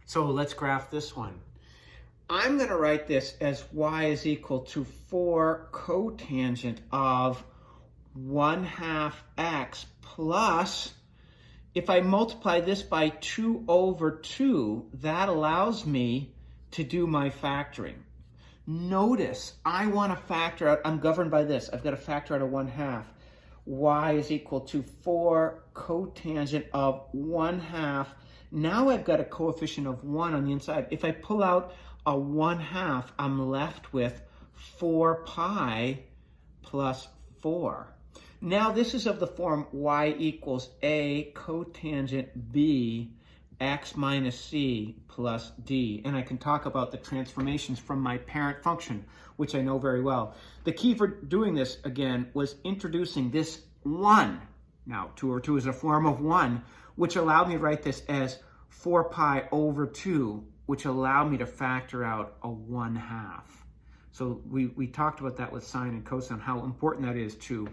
So let's graph this one. I'm going to write this as y is equal to 4 cotangent of 1/2 x plus, if I multiply this by 2 over 2, that allows me to do my factoring. Notice, I want to factor out, I'm governed by this. I've got to factor out a 1/2. Y is equal to 4 cotangent of 1/2. Now I've got a coefficient of 1 on the inside. If I pull out a 1/2, I'm left with 4 pi plus 4. Now this is of the form y equals a cotangent b x minus c plus d. And I can talk about the transformations from my parent function, which I know very well. The key for doing this, again, was introducing this 1. Now, 2 over 2 is a form of 1, which allowed me to write this as 4 pi over 2, which allowed me to factor out a 1/2. So we talked about that with sine and cosine, how important that is to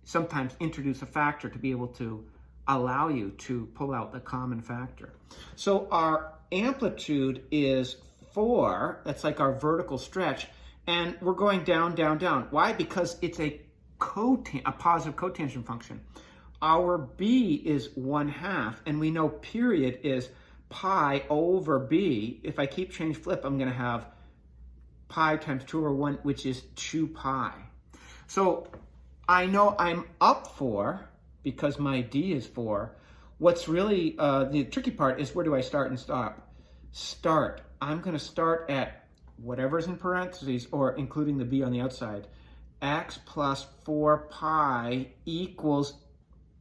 sometimes introduce a factor to be able to allow you to pull out the common factor. So our amplitude is 4, that's like our vertical stretch, and we're going down, down, down. Why? Because it's a positive cotangent function. Our b is 1/2, and we know period is pi over b. If I keep change flip, I'm going to have pi times 2 over 1, which is 2 pi. So I know I'm up 4 because my d is 4. What's really the tricky part is, where do I start and stop? Start. I'm going to start at whatever's in parentheses, or including the b on the outside. X plus 4 pi equals,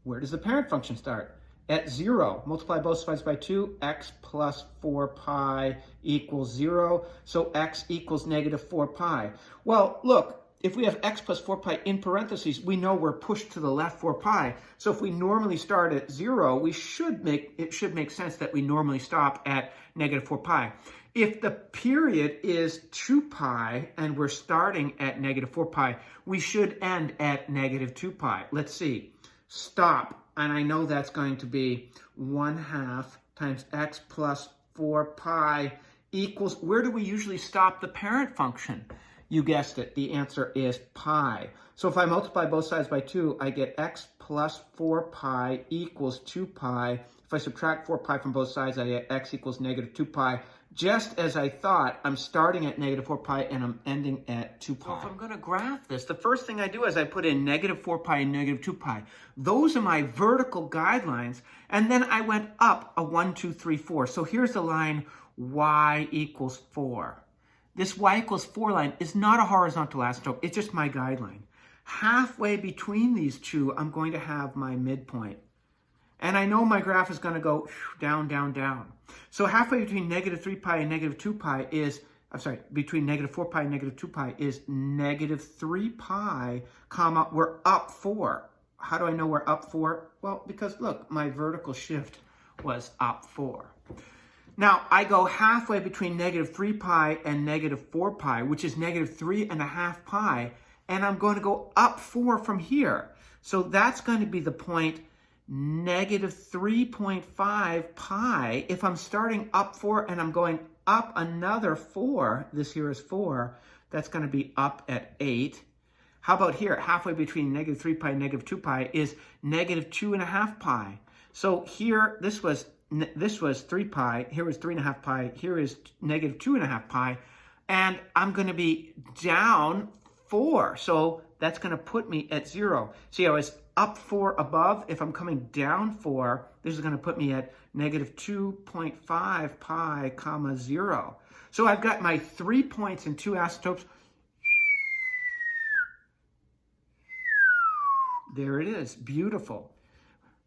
where does the parent function start? At 0. Multiply both sides by 2. X plus 4 pi equals 0. So x equals negative 4 pi. Well, look, if we have x plus 4 pi in parentheses, we know we're pushed to the left 4 pi. So if we normally start at 0, it should make sense that we normally stop at negative 4 pi. If the period is 2 pi and we're starting at negative 4 pi, we should end at negative 2 pi. Let's see. Stop. And I know that's going to be 1/2 times x plus 4 pi equals, where do we usually stop the parent function? You guessed it, the answer is pi. So if I multiply both sides by 2, I get x plus 4 pi equals 2 pi. If I subtract 4 pi from both sides, I get x equals negative 2 pi. Just as I thought, I'm starting at negative 4 pi and I'm ending at 2 pi. So if I'm going to graph this, the first thing I do is I put in negative 4 pi and negative 2 pi. Those are my vertical guidelines. And then I went up a 1, 2, 3, 4. So here's the line y equals 4. This y equals 4 line is not a horizontal asymptote. It's just my guideline. Halfway between these two, I'm going to have my midpoint. And I know my graph is going to go down, down, down. So halfway between negative 3 pi and negative 2 pi is, between negative 4 pi and negative 2 pi is negative 3 pi, comma, we're up 4. How do I know we're up 4? Well, because look, my vertical shift was up 4. Now, I go halfway between negative 3 pi and negative 4 pi, which is negative 3.5 pi, and I'm going to go up 4 from here. So that's going to be the point negative 3.5 pi. If I'm starting up 4 and I'm going up another 4, this here is 4, that's going to be up at 8. How about here? Halfway between negative 3 pi and negative 2 pi is negative 2.5 pi. So here, this was 3 pi, here was 3.5 pi, here is negative 2.5 pi, and I'm going to be down 4. So that's going to put me at 0. See, I was up 4 above. If I'm coming down 4, this is going to put me at negative 2.5 pi, comma 0. So I've got my 3 points and 2 asymptotes. There it is. Beautiful.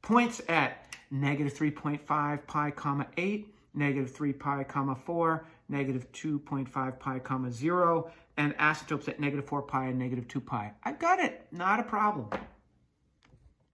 Points at negative 3.5 pi, comma 8, negative 3 pi, comma 4, negative 2.5 pi, comma 0, and asymptotes at negative 4 pi and negative 2 pi. I've got it. Not a problem.